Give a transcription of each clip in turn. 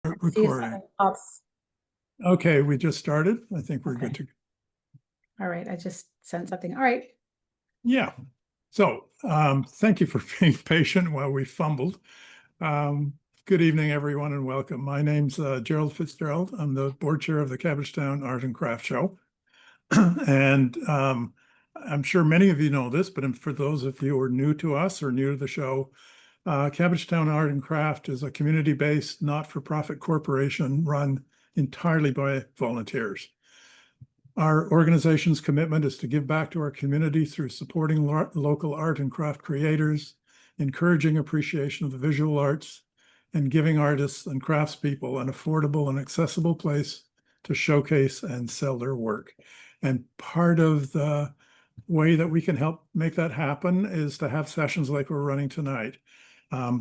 See if Recording. something pops. Okay, we just started. I think we're good to go. All right, I just sent something. All right. Yeah. So thank you for being patient while we fumbled. Um, Good evening, everyone, and welcome. My name's Gerald Fitzgerald. I'm the board chair of the Cabbagetown Art and Craft Show. And I'm sure many of you know this, but for those of you who are new to us or new to the show, Cabbagetown Art and Craft is a community-based, not-for-profit corporation run entirely by volunteers. Our organization's commitment is to give back to our community through supporting local art and craft creators, encouraging appreciation of the visual arts, and giving artists and craftspeople an affordable and accessible place to showcase and sell their work. And part of the way that we can help make that happen is to have sessions like we're running tonight.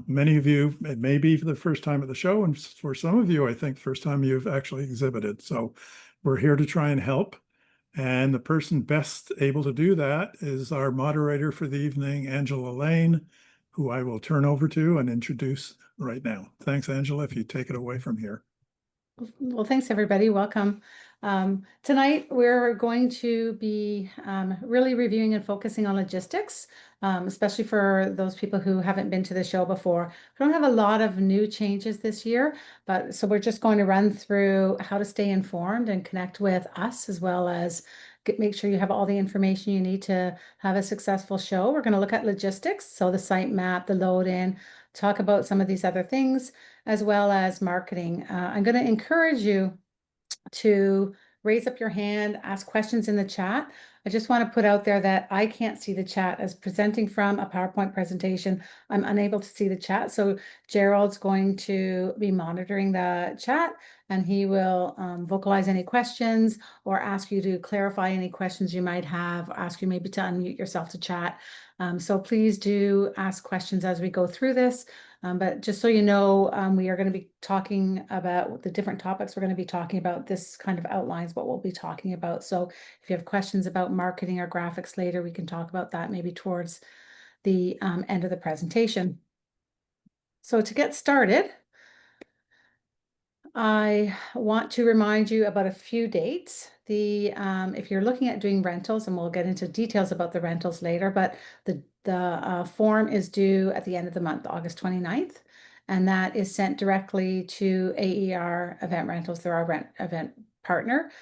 Many of you, it may be for the first time at the show, and for some of you, I think first time you've actually exhibited. So we're here to try and help. And the person best able to do that is our moderator for the evening, Angela Lane, who I will turn over to and introduce right now. Thanks, Angela, if you take it away from here. Well, thanks, everybody. Welcome. Tonight, we're going to be really reviewing and focusing on logistics, especially for those people who haven't been to the show before. We don't have a lot of new changes this year, but so we're just going to run through how to stay informed and connect with us, as well as make sure you have all the information you need to have a successful show. We're going to look at logistics, so the site map, the load in, talk about some of these other things, as well as marketing. I'm going to encourage you to raise up your hand, ask questions in the chat. I just want to put out there that I can't see the chat as presenting from a PowerPoint presentation. I'm unable to see the chat. So Gerald's going to be monitoring the chat, and he will vocalize any questions or ask you to clarify any questions you might have, ask you maybe to unmute yourself to chat. So please do ask questions as we go through this. But just so you know, we are going to be talking about the different topics we're going to be talking about. This kind of outlines what we'll be talking about. So if you have questions about marketing or graphics later, we can talk about that maybe towards the end of the presentation. So to get started, I want to remind you about a few dates. If you're looking at doing rentals, and we'll get into details about the rentals later, but the form is due at the end of the month, August 29th, and that is sent directly to AER Event Rentals. They're our event partner.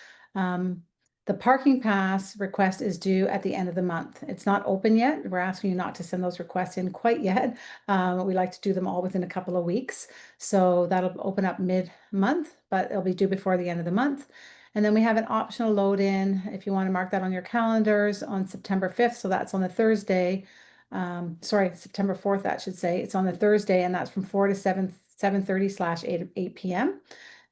The parking pass request is due at the end of the month. It's not open yet. We're asking you not to send those requests in quite yet. We like to do them all within a couple of weeks. So that'll open up mid-month, but it'll be due before the end of the month. And then we have an optional load in, if you want to mark that on your calendars, on September 5th. So that's on the Thursday. Sorry, September 4th, that should say. It's on the Thursday, and that's from 4 to 7:30/8 p.m.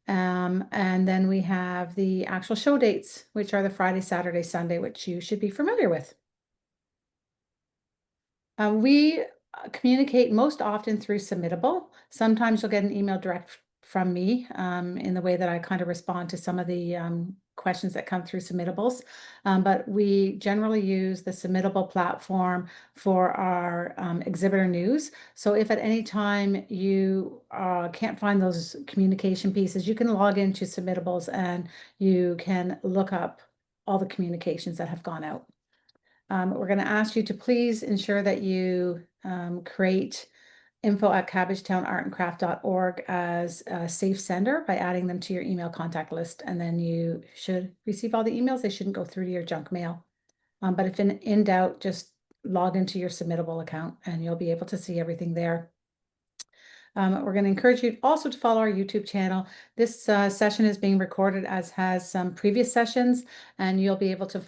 And then we have the actual show dates, which are the Friday, Saturday, Sunday, which you should be familiar with. We communicate most often through Submittable. Sometimes you'll get an email direct from me in the way that I kind of respond to some of the questions that come through Submittables. But we generally use the Submittable platform for our exhibitor news. So if at any time you can't find those communication pieces, you can log into Submittables and you can look up all the communications that have gone out. We're going to ask you to please ensure that you create info@cabbagetownartandcraft.org as a safe sender by adding them to your email contact list, and then you should receive all the emails. They shouldn't go through to your junk mail. But if in doubt, just log into your Submittable account and you'll be able to see everything there. We're going to encourage you also to follow our YouTube channel. This session is being recorded, as has some previous sessions, and you'll be able to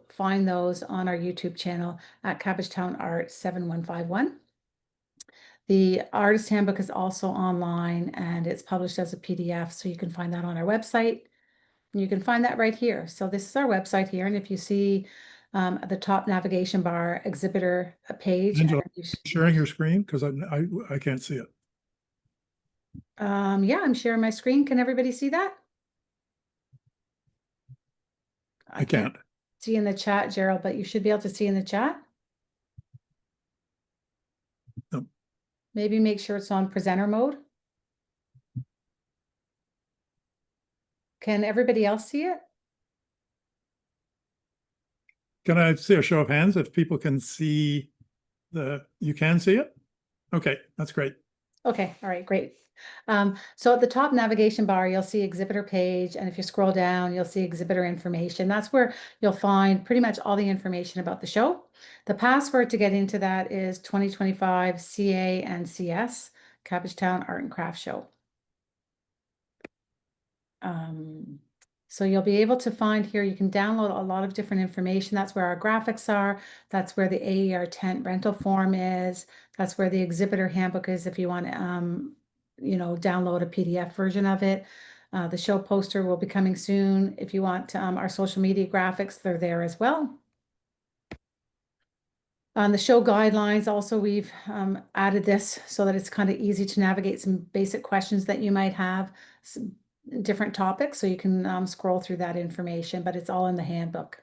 find those on our YouTube channel at Cabbagetown Art 7151. The artist handbook is also online, and it's published as a PDF, so you can find that on our website. And you can find that right here. So this is our website here, and if you see at the top navigation bar, exhibitor page. Angela, sharing your screen because I can't see it. Yeah, I'm sharing my screen. Can everybody see that? I can't see in the chat, Gerald, but you should be able to see in the chat. No. Maybe make sure it's on presenter mode. Can everybody else see it? Can I see a show of hands if people can see you can see it? Okay, that's great. Okay, all right, great. So at the top navigation bar, you'll see exhibitor page, and if you scroll down, you'll see exhibitor information. That's where you'll find pretty much all the information about the show. The password to get into that is 2025 CA and CS, Cabbagetown Art and Craft Show. Um, so you'll be able to find here, you can download a lot of different information. That's where our graphics are. That's where the AER tent rental form is. That's where the exhibitor handbook is if you want to, download a PDF version of it. The show poster will be coming soon. If you want our social media graphics, they're there as well. On the show guidelines, also, we've added this so that it's kind of easy to navigate some basic questions that you might have, some different topics, so you can scroll through that information, but it's all in the handbook.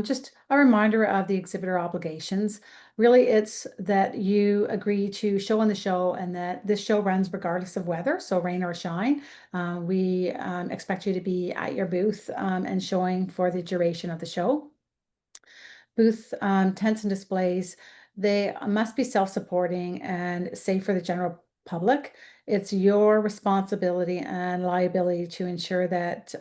Just a reminder of the exhibitor obligations. Really, it's that you agree to show on the show and that this show runs regardless of weather, so rain or shine. We expect you to be at your booth and showing for the duration of the show. Booth tents and displays, they must be self-supporting and safe for the general public. It's your responsibility and liability to ensure that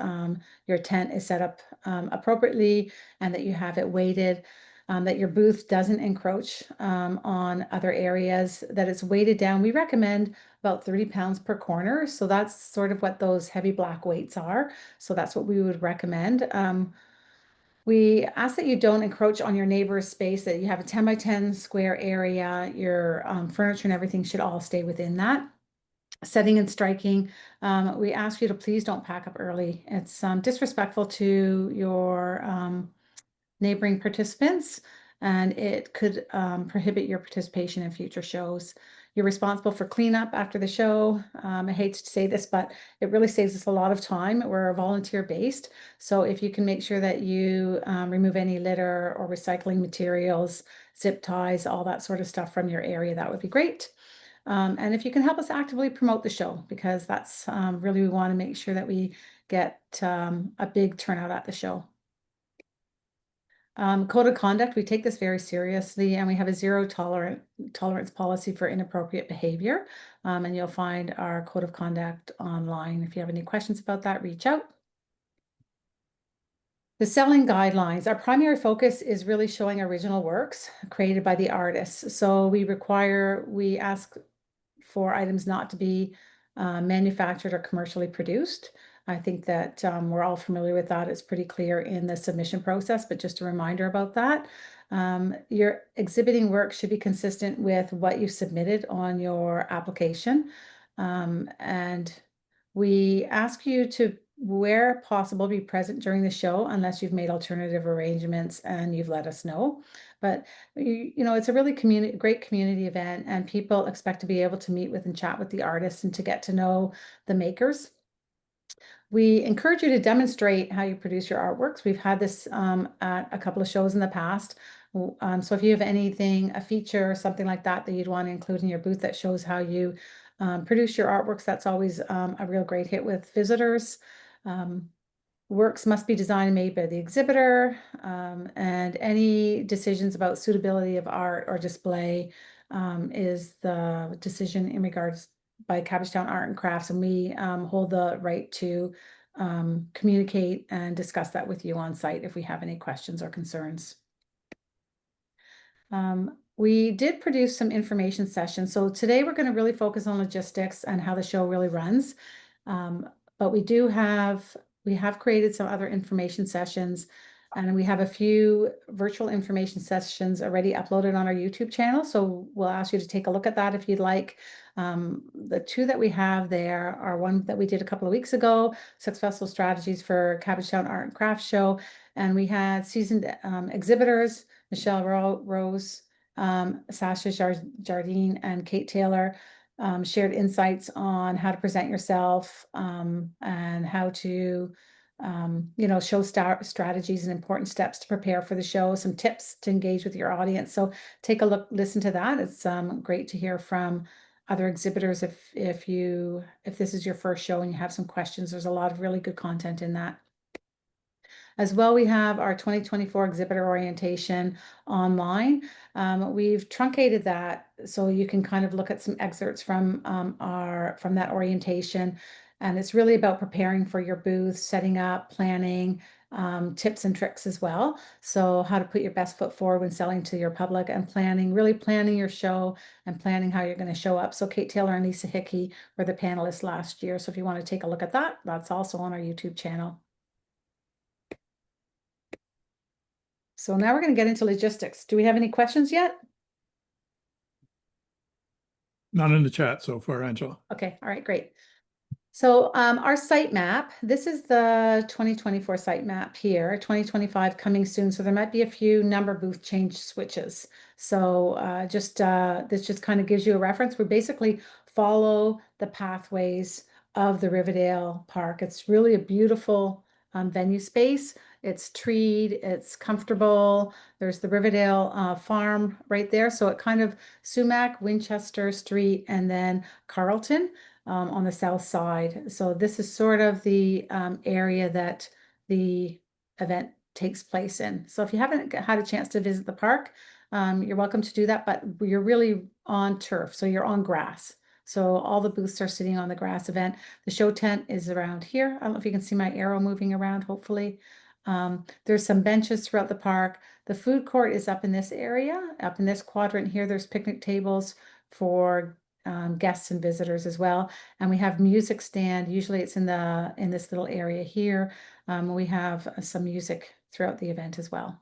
your tent is set up appropriately and that you have it weighted, that your booth doesn't encroach on other areas, that it's weighted down. We recommend about 30 pounds per corner. So that's sort of what those heavy black weights are. So that's what we would recommend. We ask that you don't encroach on your neighbor's space, that you have a 10 by 10 square area. Your furniture and everything should all stay within that. Setting and striking, we ask you to please don't pack up early. It's disrespectful to your neighboring participants, and it could prohibit your participation in future shows. You're responsible for cleanup after the show. I hate to say this, but it really saves us a lot of time. We're volunteer based. So if you can make sure that you remove any litter or recycling materials, zip ties, all that sort of stuff from your area, that would be great. And if you can help us actively promote the show, because that's really, we want to make sure that we get a big turnout at the show. Code of conduct, we take this very seriously, and we have a zero tolerance policy for inappropriate behavior. And you'll find our code of conduct online. If you have any questions about that, reach out. The selling guidelines, our primary focus is really showing original works created by the artists. So we ask for items not to be manufactured or commercially produced. I think that we're all familiar with that. It's pretty clear in the submission process, but just a reminder about that. Your exhibiting work should be consistent with what you submitted on your application. And we ask you to, where possible, be present during the show unless you've made alternative arrangements and you've let us know. But it's a really great community event, and people expect to be able to meet with and chat with the artists and to get to know the makers. We encourage you to demonstrate how you produce your artworks. We've had this at a couple of shows in the past. So if you have anything, a feature or something like that you'd want to include in your booth that shows how you produce your artworks, that's always a real great hit with visitors. Works must be designed and made by the exhibitor, and any decisions about suitability of art or display is the decision in regards by Cabbagetown Art and Crafts, and we hold the right to communicate and discuss that with you on site if we have any questions or concerns. We did produce some information sessions. So today we're going to really focus on logistics and how the show really runs. But we have created some other information sessions, and we have a few virtual information sessions already uploaded on our YouTube channel. So we'll ask you to take a look at that if you'd like. The two that we have there are one that we did a couple of weeks ago, Successful Strategies for Cabbagetown Art and Craft Show. And we had seasoned exhibitors, Michelle Rose, Sasha Jardine, and Kate Taylor, shared insights on how to present yourself and how to show strategies and important steps to prepare for the show, some tips to engage with your audience. So take a look, listen to that. It's great to hear from other exhibitors if this is your first show and you have some questions. There's a lot of really good content in that. As well, we have our 2024 Exhibitor Orientation online. We've truncated that so you can kind of look at some excerpts from from that orientation. And it's really about preparing for your booth, setting up, planning, tips and tricks as well. So how to put your best foot forward when selling to your public and really planning your show and planning how you're going to show up. So Kate Taylor and Lisa Hickey were the panelists last year. So if you want to take a look at that, that's also on our YouTube channel. So now we're going to get into logistics. Do we have any questions yet? None in the chat so far, Angela. Okay, all right, great. So our site map, this is the 2024 site map here, 2025 coming soon. So there might be a few number booth change switches. So this just kind of gives you a reference. We basically follow the pathways of the Riverdale Park. It's really a beautiful venue space. It's treed, it's comfortable. There's the Riverdale farm right there. So it kind of Sumac, Winchester Street, and then Carlton on the south side. So this is sort of the area that the event takes place in. So if you haven't had a chance to visit the park, you're welcome to do that, but you're really on turf, so you're on grass. So all the booths are sitting on the grass event. The show tent is around here. I don't know if you can see my arrow moving around, hopefully. There's some benches throughout the park. The food court is up in this area, up in this quadrant here. There's picnic tables for guests and visitors as well. And we have music stand. Usually it's in this little area here. We have some music throughout the event as well.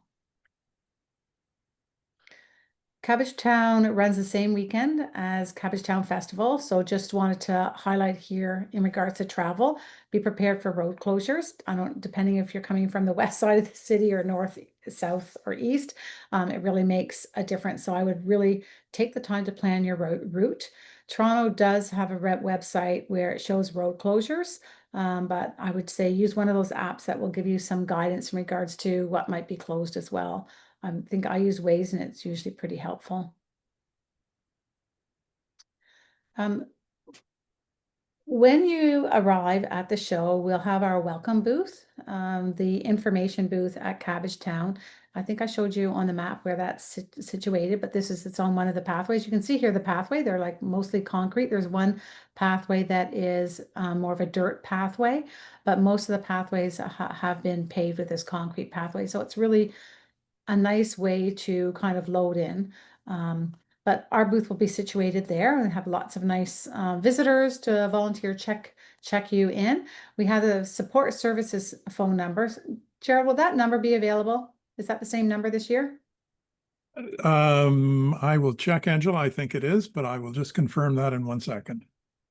Cabbagetown runs the same weekend as Cabbagetown Festival. So just wanted to highlight here in regards to travel, be prepared for road closures. Depending if you're coming from the west side of the city or north, south, or east, it really makes a difference. So I would really take the time to plan your route. Toronto does have a website where it shows road closures, but I would say use one of those apps that will give you some guidance in regards to what might be closed as well. I think I use Waze and it's usually pretty helpful. When you arrive at the show, we'll have our welcome booth, the information booth at Cabbagetown. I think I showed you on the map where that's situated, but it's on one of the pathways. You can see here the pathway, they're like mostly concrete. There's one pathway that is more of a dirt pathway, but most of the pathways have been paved with this concrete pathway. So it's really a nice way to kind of load in. But our booth will be situated there and have lots of nice visitors to volunteer check you in. We have the support services phone numbers. Gerald, will that number be available? Is that the same number this year? I will check, Angela. I think it is, but I will just confirm that in 1 second.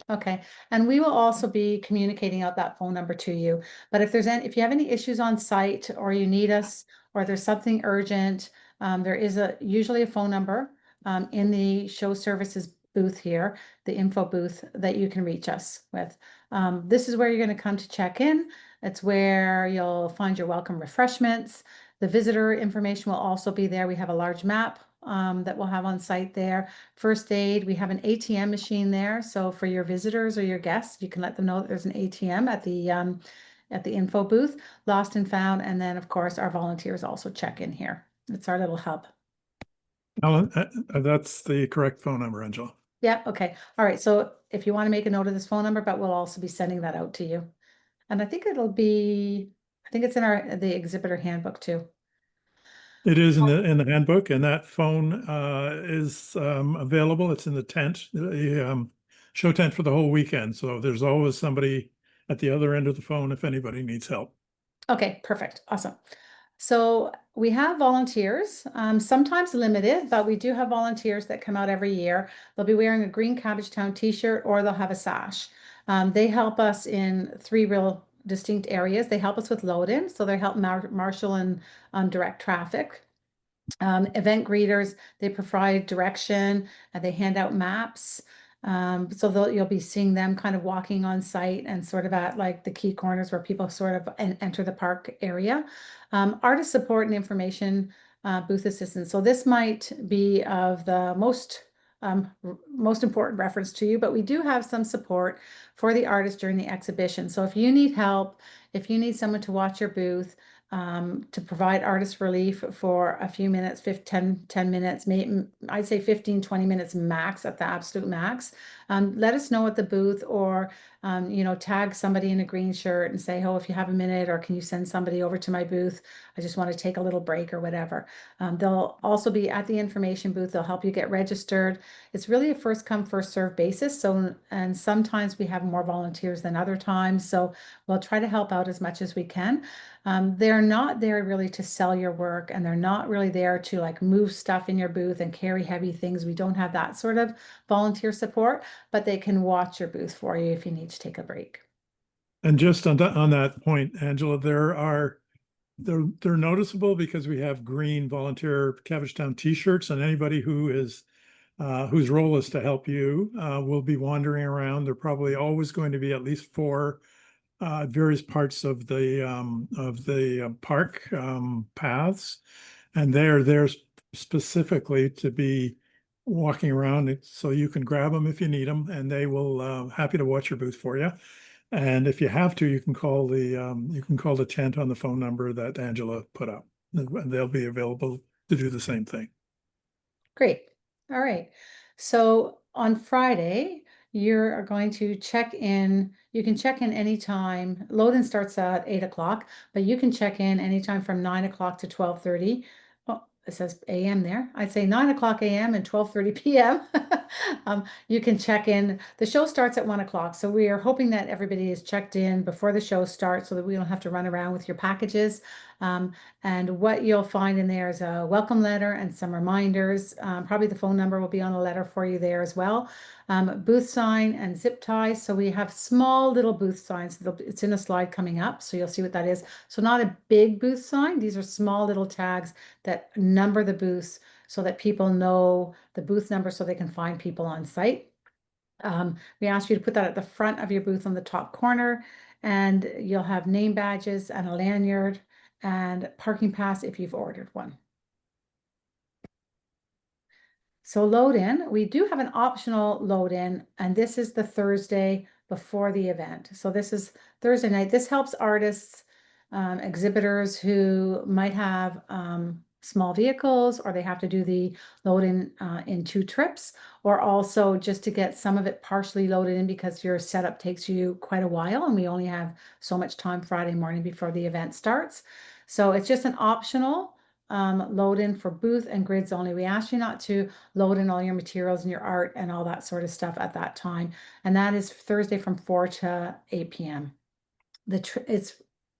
Okay, and we will also be communicating out that phone number to you. But if you have any issues on site or you need us or there's something urgent, there is usually a phone number in the show services booth here, the info booth that you can reach us with. This is where you're going to come to check in. It's where you'll find your welcome refreshments. The visitor information will also be there. We have a large map that we'll have on site there. First aid, we have an ATM machine there. So for your visitors or your guests, you can let them know that there's an ATM at the info booth, lost and found. And then of course, our volunteers also check in here. It's our little hub. Alan, that's the correct phone number, Angela. Yeah, okay. All right. So if you want to make a note of this phone number, but we'll also be sending that out to you. And I think it's in the exhibitor handbook too. It is in the handbook, and that phone is available. It's in the tent, the show tent for the whole weekend. So there's always somebody at the other end of the phone if anybody needs help. Okay, perfect. Awesome. So we have volunteers, sometimes limited, but we do have volunteers that come out every year. They'll be wearing a green Cabbagetown t-shirt or they'll have a sash. They help us in 3 real distinct areas. They help us with load-in, so they help marshal and direct traffic. Event greeters, they provide direction and they hand out maps. So you'll be seeing them kind of walking on site and sort of at like the key corners where people sort of enter the park area. Artist support and information booth assistance. So this might be of the most most important reference to you, but we do have some support for the artists during the exhibition. So if you need help, if you need someone to watch your booth, to provide artist relief for a few minutes, 10 minutes, maybe I'd say 15, 20 minutes max at the absolute max. Let us know at the booth, or tag somebody in a green shirt and say, oh, if you have a minute, or can you send somebody over to my booth? I just want to take a little break or whatever. They'll also be at the information booth. They'll help you get registered. It's really a first come, first serve basis. So, and sometimes we have more volunteers than other times. So we'll try to help out as much as we can. They're not there really to sell your work, and they're not really there to like move stuff in your booth and carry heavy things. We don't have that sort of volunteer support, but they can watch your booth for you if you need to take a break. And just on that point, Angela, they're noticeable because we have green volunteer Cabbagetown t-shirts, and anybody who is whose role is to help you will be wandering around. They're probably always going to be at least four various parts of the park paths, and they're there specifically to be walking around, so you can grab them if you need them, and they will happy to watch your booth for you. And if you have to, you can call the tent on the phone number that Angela put up, and they'll be available to do the same thing. Great. All right. So on Friday, you're going to check in. You can check in anytime. Load-in starts at 8 o'clock, but you can check in anytime from 9 o'clock to 12:30. Oh, it says AM there. I'd say 9 o'clock AM and 12:30 PM. You can check in. The show starts at 1 o'clock. So we are hoping that everybody is checked in before the show starts so that we don't have to run around with your packages. And what you'll find in there is a welcome letter and some reminders. Probably the phone number will be on a letter for you there as well. Booth sign and zip ties. So we have small little booth signs. It's in a slide coming up, so you'll see what that is. So not a big booth sign. These are small little tags that number the booths so that people know the booth number so they can find people on site. We ask you to put that at the front of your booth on the top corner, and you'll have name badges and a lanyard and parking pass if you've ordered one. So load in, we do have an optional load in, and this is the Thursday before the event. So this is Thursday night. This helps artists, exhibitors who might have small vehicles, or they have to do the load in 2 trips, or also just to get some of it partially loaded in because your setup takes you quite a while and we only have so much time Friday morning before the event starts. So it's just an optional load in for booth and grids only. We ask you not to load in all your materials and your art and all that sort of stuff at that time. And that is Thursday from 4 to 8 p.m.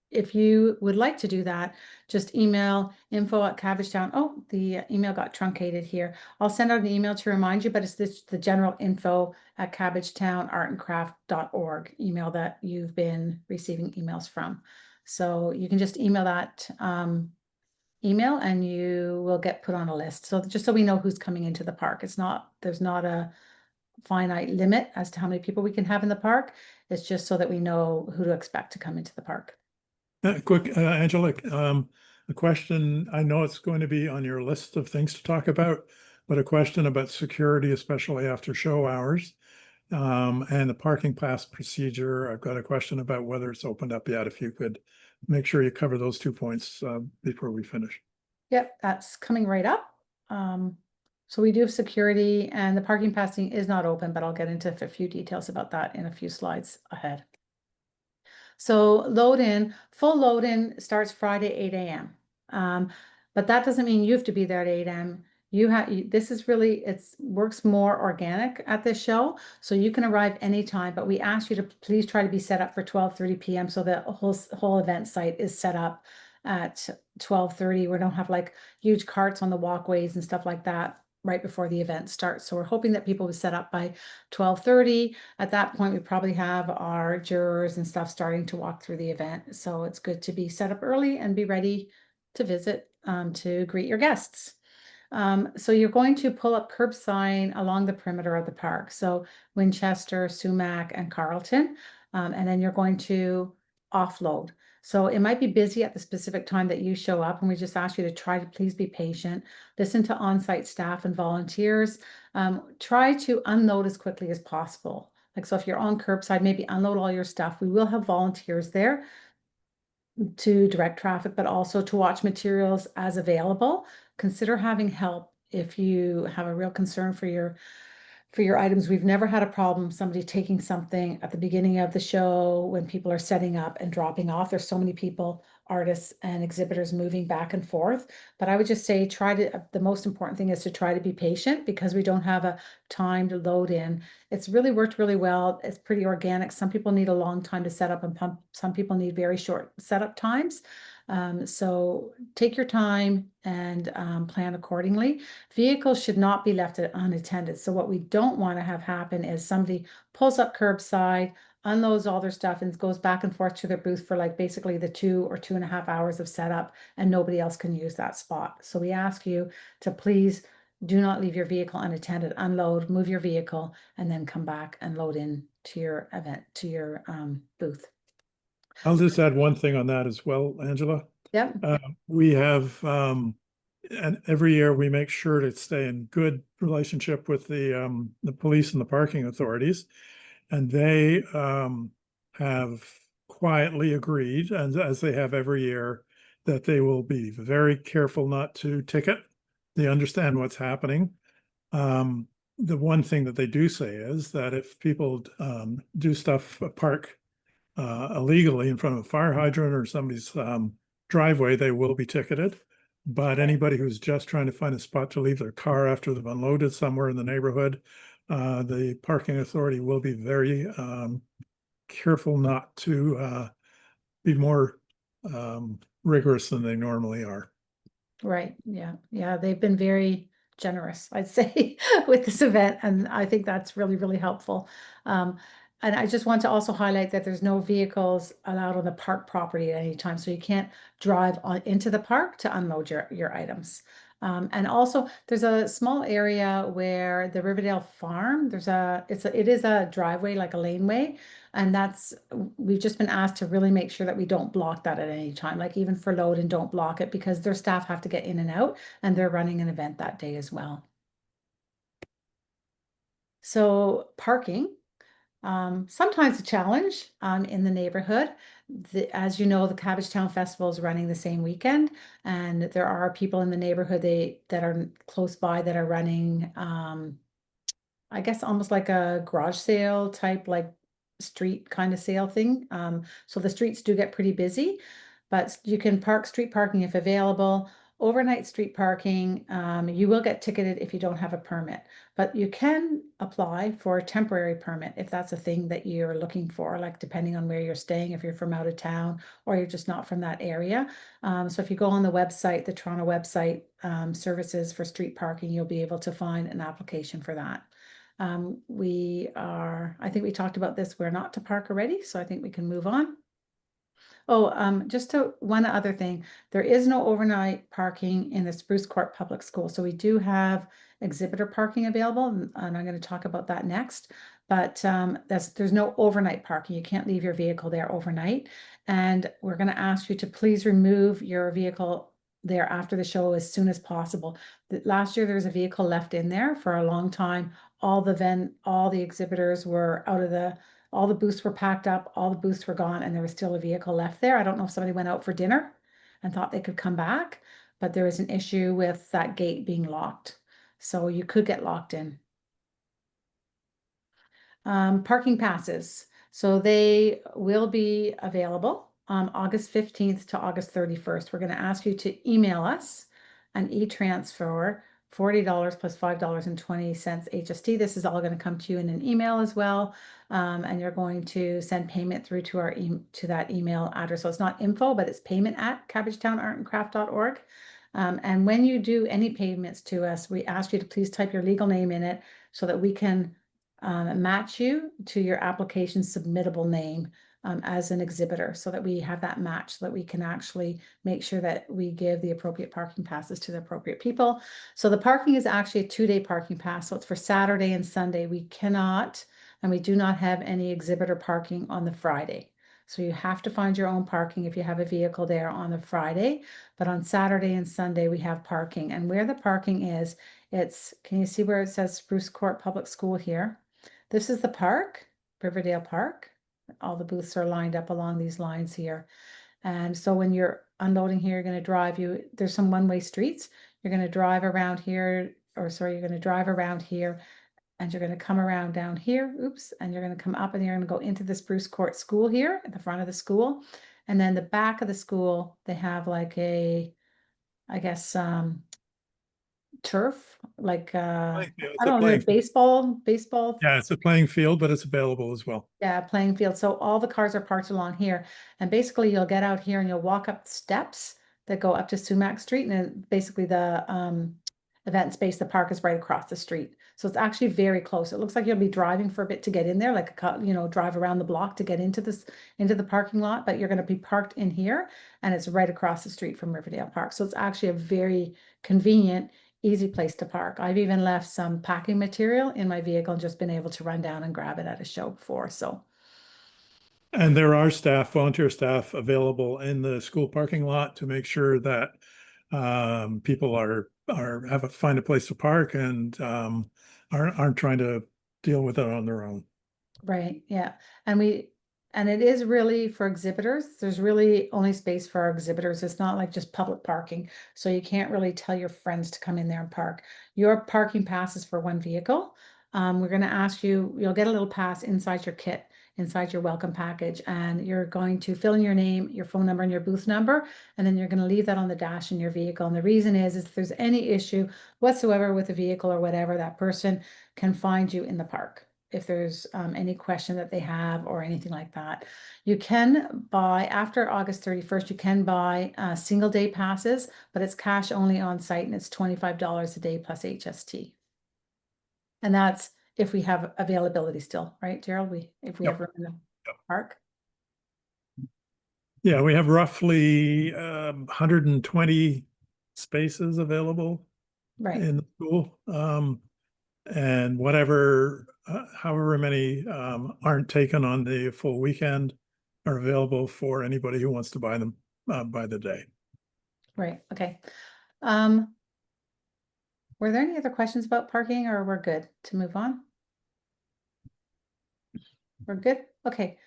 If you would like to do that, just email info@Cabbagetown. Oh, the email got truncated here. I'll send out an email to remind you, but it's the general info@Cabbagetownartandcraft.org email that you've been receiving emails from. So you can just email that email and you will get put on a list. So just so we know who's coming into the park. There's not a finite limit as to how many people we can have in the park. It's just so that we know who to expect to come into the park. Quick, Angela, a question. I know it's going to be on your list of things to talk about, but a question about security, especially after show hours, and the parking pass procedure. I've got a question about whether it's opened up yet. If you could make sure you cover those 2 points before we finish. Yep, that's coming right up. So we do have security, and the parking passing is not open, but I'll get into a few details about that in a few slides ahead. So full load in starts Friday 8 a.m. But that doesn't mean you have to be there at 8 a.m. This is really, works more organic at this show, so you can arrive anytime, but we ask you to please try to be set up for 12:30 p.m. so the whole event site is set up at 12:30. We don't have like huge carts on the walkways and stuff like that right before the event starts. So we're hoping that people will set up by 12:30. At that point, we probably have our jurors and stuff starting to walk through the event. So it's good to be set up early and be ready to visit, to greet your guests. So you're going to pull up curb sign along the perimeter of the park. So Winchester, Sumac, and Carlton. And then you're going to offload. So it might be busy at the specific time that you show up, and we just ask you to try to please be patient, listen to on-site staff and volunteers, try to unload as quickly as possible. Like, so if you're on curbside, maybe unload all your stuff. We will have volunteers there to direct traffic, but also to watch materials as available. Consider having help if you have a real concern for your items. We've never had a problem somebody taking something at the beginning of the show when people are setting up and dropping off. There's so many people, artists and exhibitors moving back and forth. But I would just say the most important thing is to try to be patient, because we don't have a time to load in. It's really worked really well. It's pretty organic. Some people need a long time to set up, and some people need very short setup times. So take your time and plan accordingly. Vehicles should not be left unattended. So what we don't want to have happen is somebody pulls up curbside, unloads all their stuff, and goes back and forth to their booth for like basically the 2 or 2.5 hours of setup, and nobody else can use that spot. So we ask you to please do not leave your vehicle unattended. Unload, move your vehicle, and then come back and load in to your event, to your booth. I'll just add one thing on that as well, Angela. Yep. We have, and every year we make sure to stay in good relationship with the police and the parking authorities. And they have quietly agreed, and as they have every year, that they will be very careful not to ticket. They understand what's happening. The one thing that they do say is that if people do stuff, park illegally in front of a fire hydrant or somebody's driveway, they will be ticketed. But anybody who's just trying to find a spot to leave their car after they've unloaded somewhere in the neighborhood, the parking authority will be very careful not to be more rigorous than they normally are. Right. Yeah. Yeah. They've been very generous, I'd say, with this event. And I think that's really, really helpful. And I just want to also highlight that there's no vehicles allowed on the park property at any time. So you can't drive into the park to unload your items. And also there's a small area where the Riverdale Farm, it is a driveway, like a laneway. And we've just been asked to really make sure that we don't block that at any time, like even for load, and don't block it, because their staff have to get in and out, and they're running an event that day as well. So parking, sometimes a challenge in the neighborhood. As you know, the Cabbagetown Festival is running the same weekend, and there are people in the neighborhood that are close by that are running, I guess almost like a garage sale type, like street kind of sale thing. So the streets do get pretty busy, but you can park street parking if available. Overnight street parking, you will get ticketed if you don't have a permit, but you can apply for a temporary permit if that's a thing that you're looking for, like depending on where you're staying, if you're from out of town or you're just not from that area. So if you go on the website, the Toronto website, services for street parking, you'll be able to find an application for that. I think we talked about this, we're not to park already, so I think we can move on. Oh, just one other thing, there is no overnight parking in the Spruce Court Public School. So we do have exhibitor parking available, and I'm going to talk about that next. But there's no overnight parking. You can't leave your vehicle there overnight. And we're going to ask you to please remove your vehicle there after the show as soon as possible. Last year there was a vehicle left in there for a long time. All the exhibitors were all the booths were packed up, all the booths were gone, and there was still a vehicle left there. I don't know if somebody went out for dinner and thought they could come back, but there was an issue with that gate being locked. So you could get locked in. Parking passes. So they will be available August 15th to August 31st. We're going to ask you to email us an e-transfer, $40 plus $5.20 HST. This is all going to come to you in an email as well. And you're going to send payment through to that email address. So it's not info, but it's payment@cabbagetownartandcraft.org. And when you do any payments to us, we ask you to please type your legal name in it so that we can match you to your application submittable name as an exhibitor, so that we have that match, so that we can actually make sure that we give the appropriate parking passes to the appropriate people. So the parking is actually a 2-day parking pass. So it's for Saturday and Sunday. We cannot, and we do not have any exhibitor parking on the Friday. So you have to find your own parking if you have a vehicle there on the Friday. But on Saturday and Sunday, we have parking. And where the parking is, can you see where it says Spruce Court Public School here? This is the park, Riverdale Park. All the booths are lined up along these lines here. And so when you're unloading here, there's some one-way streets. You're going to drive around here, or sorry, you're going to drive around here and you're going to come around down here. Oops. And you're going to come up and you're going to go into the Spruce Court School here at the front of the school. And then the back of the school, they have like I guess, turf, like, Yeah, I it's a don't know, playing field. baseball. Yeah, it's a playing field, but it's available as well. Yeah, playing field. So all the cars are parked along here. And basically you'll get out here and you'll walk up the steps that go up to Sumac Street. And then basically the event space, the park is right across the street. So it's actually very close. It looks like you'll be driving for a bit to get in there, like drive around the block to get into the parking lot, but you're going to be parked in here and it's right across the street from Riverdale Park. So it's actually a very convenient, easy place to park. I've even left some packing material in my vehicle and just been able to run down and grab it at a show before. So And there are volunteer staff available in the school parking lot to make sure that people find a place to park and aren't trying to deal with it on their own. right, yeah. And it is really for exhibitors. There's really only space for our exhibitors. It's not like just public parking. So you can't really tell your friends to come in there and park. Your parking pass is for one vehicle. We're going to ask you'll get a little pass inside your kit, inside your welcome package, and you're going to fill in your name, your phone number, and your booth number, and then you're going to leave that on the dash in your vehicle. And the reason is if there's any issue whatsoever with the vehicle or whatever, that person can find you in the park if there's any question that they have or anything like that. You can buy, after August 31st, you can buy single day passes, but it's cash only on site and it's $25 a day plus HST. And that's if we have availability still, right, Gerald? If we Yep. have room in the park. Yeah, we have roughly 120 spaces available Right. in the school. And however many aren't taken on the full weekend are available for anybody who wants to buy them by the day. Right. Okay. Were there any other questions about parking or we're good to move on? We're good? Okay.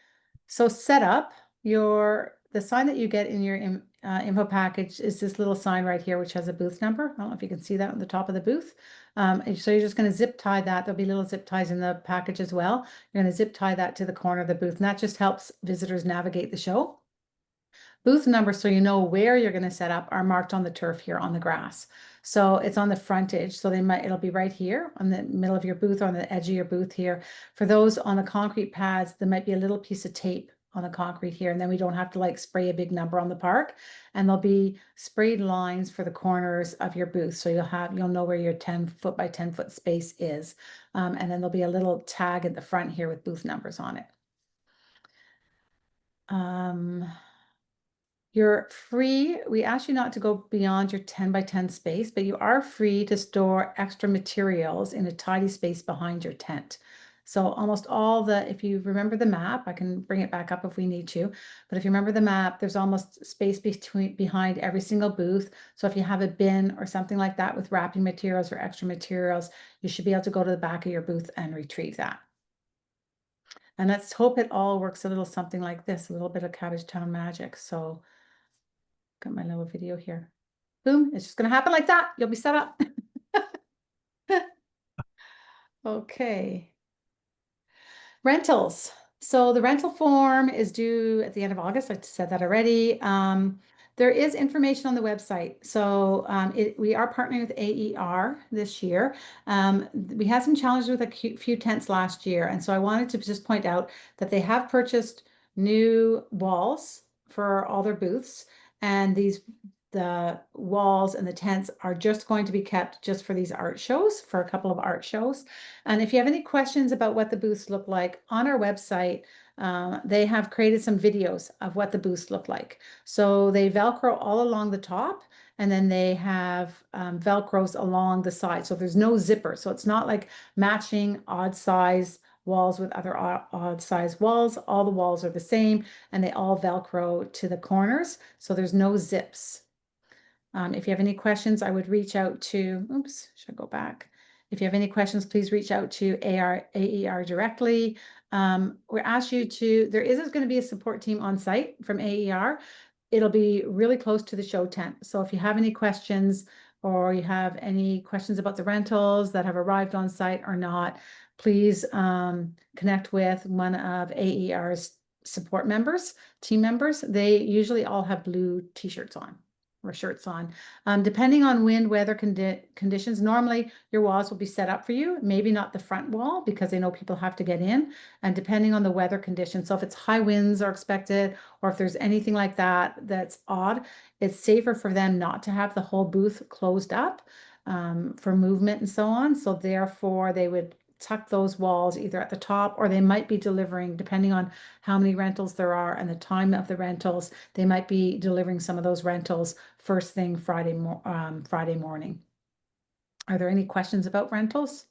So set up the sign that you get in your info package is this little sign right here, which has a booth number. I don't know if you can see that on the top of the booth. And so you're just going to zip tie that. There'll be little zip ties in the package as well. You're going to zip tie that to the corner of the booth, and that just helps visitors navigate the show. Booth numbers, so you know where you're going to set up, are marked on the turf here on the grass. So it's on the frontage. So it'll be right here on the middle of your booth or on the edge of your booth here. For those on the concrete pads, there might be a little piece of tape on the concrete here, and then we don't have to like spray a big number on the park. And there'll be sprayed lines for the corners of your booth. So you'll know where your 10-foot by 10-foot space is. And then there'll be a little tag at the front here with booth numbers on it. You're free. We ask you not to go beyond your 10 by 10 space, but you are free to store extra materials in a tidy space behind your tent. So almost if you remember the map, I can bring it back up if we need to, but if you remember the map, there's almost space behind every single booth. So if you have a bin or something like that with wrapping materials or extra materials, you should be able to go to the back of your booth and retrieve that. And let's hope it all works a little something like this, a little bit of Cabbagetown magic. So got my little video here. Boom, it's just gonna happen like that. You'll be set up. Okay. Rentals. So the rental form is due at the end of August. I said that already. There is information on the website. So we are partnering with AER this year. We had some challenges with a few tents last year. And so I wanted to just point out that they have purchased new walls for all their booths. And the walls and the tents are just going to be kept just for these art shows, for a couple of art shows. And if you have any questions about what the booths look like, on our website, they have created some videos of what the booths look like. So they Velcro all along the top, and then they have Velcros along the side. So there's no zipper. So it's not like matching odd size walls with other odd size walls. All the walls are the same and they all Velcro to the corners. So there's no zips. If you have any questions, I would reach out to, oops, should I go back? If you have any questions, please reach out to AER directly. We ask you to, there is going to be a support team on site from AER. It'll be really close to the show tent. So if you have any questions or you have any questions about the rentals that have arrived on site or not, please connect with one of AER's support members, team members. They usually all have blue t-shirts on or shirts on. Depending on wind, weather conditions, normally your walls will be set up for you, maybe not the front wall because they know people have to get in, and depending on the weather conditions. So if it's high winds are expected, or if there's anything like that that's odd, it's safer for them not to have the whole booth closed up for movement and so on. So therefore they would tuck those walls either at the top, or they might be delivering, depending on how many rentals there are and the time of the rentals, they might be delivering some of those rentals first thing Friday morning. Are there any questions about rentals?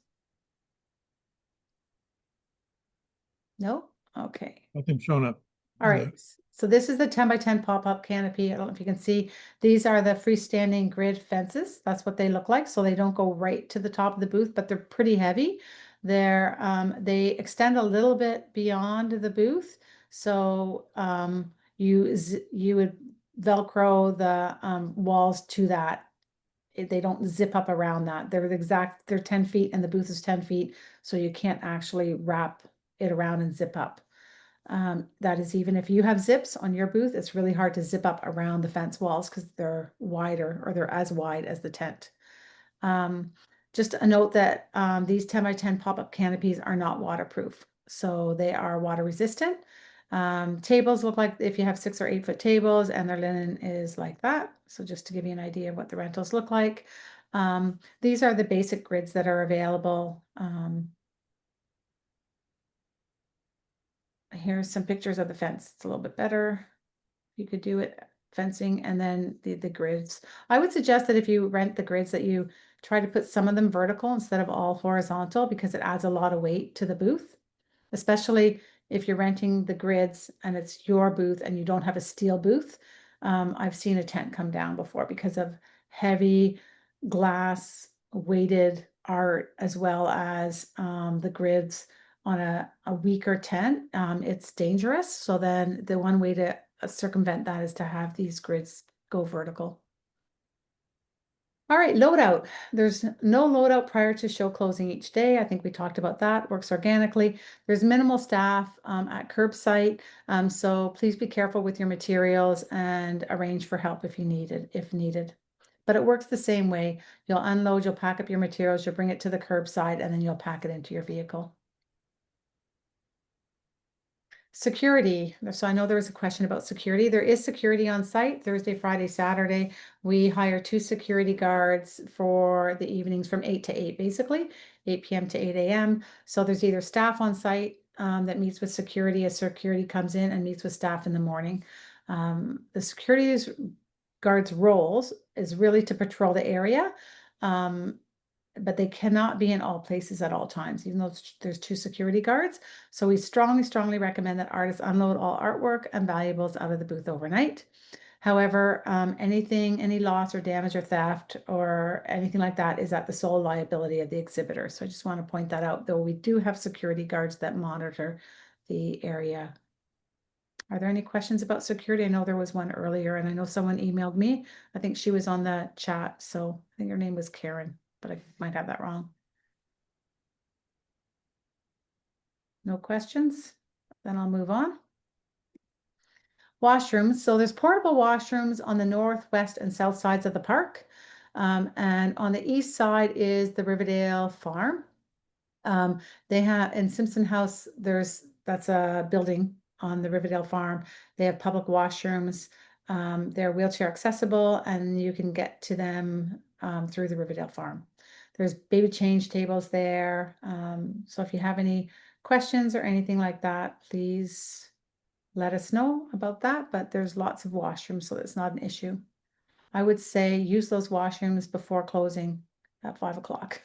No? Okay. Nothing shown up. All right, so this is the 10 by 10 pop-up canopy. I don't know if you can see. These are the freestanding grid fences. That's what they look like. So they don't go right to the top of the booth, but they're pretty heavy. They extend a little bit beyond the booth. So you would Velcro the walls to that. They don't zip up around that. They're 10 feet and the booth is 10 feet. So you can't actually wrap it around and zip up. That is, even if you have zips on your booth, it's really hard to zip up around the fence walls because they're wider, or they're as wide as the tent. Just a note that these 10 by 10 pop-up canopies are not waterproof, so they are water resistant. Tables look like if you have 6 or 8 foot tables, and their linen is like that. So just to give you an idea of what the rentals look like. These are the basic grids that are available. Here's some pictures of the fence. It's a little bit better. You could do it fencing and then the grids. I would suggest that if you rent the grids that you try to put some of them vertical instead of all horizontal, because it adds a lot of weight to the booth, especially if you're renting the grids and it's your booth and you don't have a steel booth. I've seen a tent come down before because of heavy glass weighted art, as well as the grids on a weaker tent. It's dangerous. So then the one way to circumvent that is to have these grids go vertical. All right, loadout. There's no loadout prior to show closing each day. I think we talked about that. Works organically. There's minimal staff at curbside, so please be careful with your materials and arrange for help if needed. But it works the same way. You'll unload, you'll pack up your materials, you'll bring it to the curbside, and then you'll pack it into your vehicle. Security. So I know there was a question about security. There is security on site Thursday, Friday, Saturday. We hire 2 security guards for the evenings from 8 to 8, basically 8 p.m. to 8 a.m. So there's either staff on site that meets with security as security comes in, and meets with staff in the morning. The security guards' roles is really to patrol the area. But they cannot be in all places at all times, even though there's 2 security guards. So we strongly recommend that artists unload all artwork and valuables out of the booth overnight. However, any loss or damage or theft or anything like that is at the sole liability of the exhibitor. So I just want to point that out, though we do have security guards that monitor the area. Are there any questions about security? I know there was one earlier, and I know someone emailed me. I think she was on the chat, so I think her name was Karen, but I might have that wrong. No questions? Then I'll move on. Washrooms. So there's portable washrooms on the north, west, and south sides of the park. And on the east side is the Riverdale Farm. They have in Simpson House, that's a building on the Riverdale Farm. They have public washrooms. They're wheelchair accessible, and you can get to them through the Riverdale Farm. There's baby change tables there. So if you have any questions or anything like that, please let us know about that. But there's lots of washrooms, so it's not an issue. I would say use those washrooms before closing at 5 o'clock.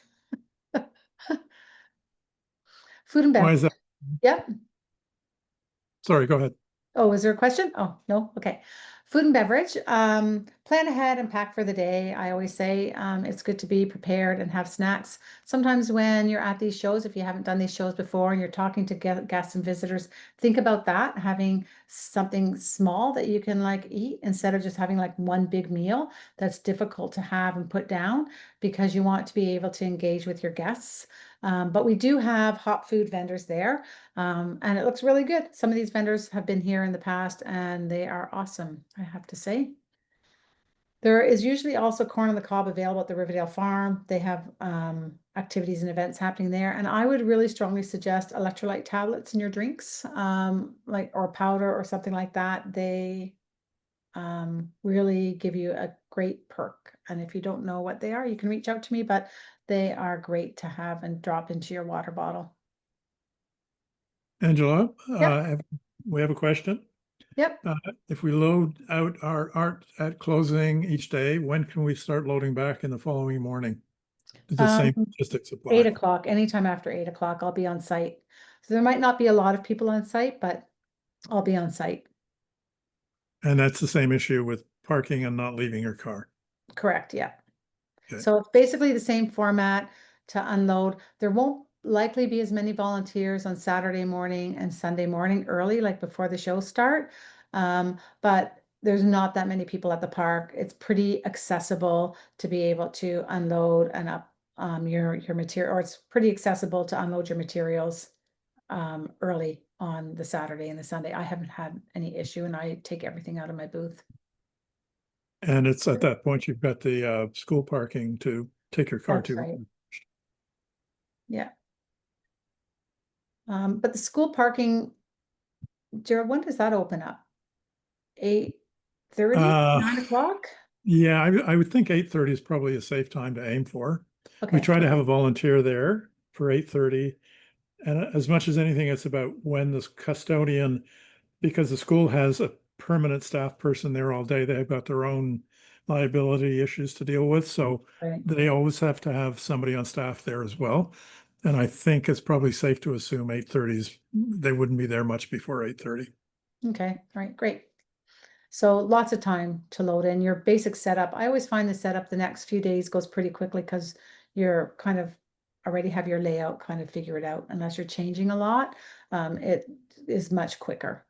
Food and Why beverage. is that? Yep. Sorry, go ahead. Oh, is there a question? Oh, no. Okay. Food and beverage. Plan ahead and pack for the day. I always say it's good to be prepared and have snacks. Sometimes when you're at these shows, if you haven't done these shows before and you're talking to guests and visitors, think about that, having something small that you can like eat instead of just having like one big meal that's difficult to have and put down because you want to be able to engage with your guests. But we do have hot food vendors there. And it looks really good. Some of these vendors have been here in the past and they are awesome, I have to say. There is usually also corn on the cob available at the Riverdale Farm. They have activities and events happening there. And I would really strongly suggest electrolyte tablets in your drinks, like or powder or something like that. They really give you a great perk. And if you don't know what they are, you can reach out to me, but they are great to have and drop into your water bottle. Angela, Yep, we have a question. yep. If we load out our art at closing each day, when can we start loading back in the following morning? Does the same Um, logistics apply? 8 o'clock, anytime after 8 o'clock, I'll be on site. So there might not be a lot of people on site, but I'll be on site. And that's the same issue with parking and not leaving your car. Correct, yeah. Okay. So it's basically the same format to unload. There won't likely be as many volunteers on Saturday morning and Sunday morning early, like before the show start. But there's not that many people at the park. It's pretty accessible to be able to unload and up your material, or it's pretty accessible to unload your materials early on the Saturday and the Sunday. I haven't had any issue and I take everything out of my booth. And it's at that point you've got the school parking to take your car That's to. right. Yeah. But the school parking, Gerald, when does that open up? 8:30, Uh, 9 o'clock? yeah, I would think 8:30 is probably a safe time to aim for. We Okay, try to have a volunteer there for 8:30. And as much as anything, it's about when the custodian, because the school has a permanent staff person there all day, they've got their own liability issues to deal with. So right. they always have to have somebody on staff there as well. And I think it's probably safe to assume 8:30s, they wouldn't be there much before 8:30. Okay, all right, great. So lots of time to load in your basic setup. I always find the setup the next few days goes pretty quickly because you're kind of already have your layout kind of figured out unless you're changing a lot. It is much quicker.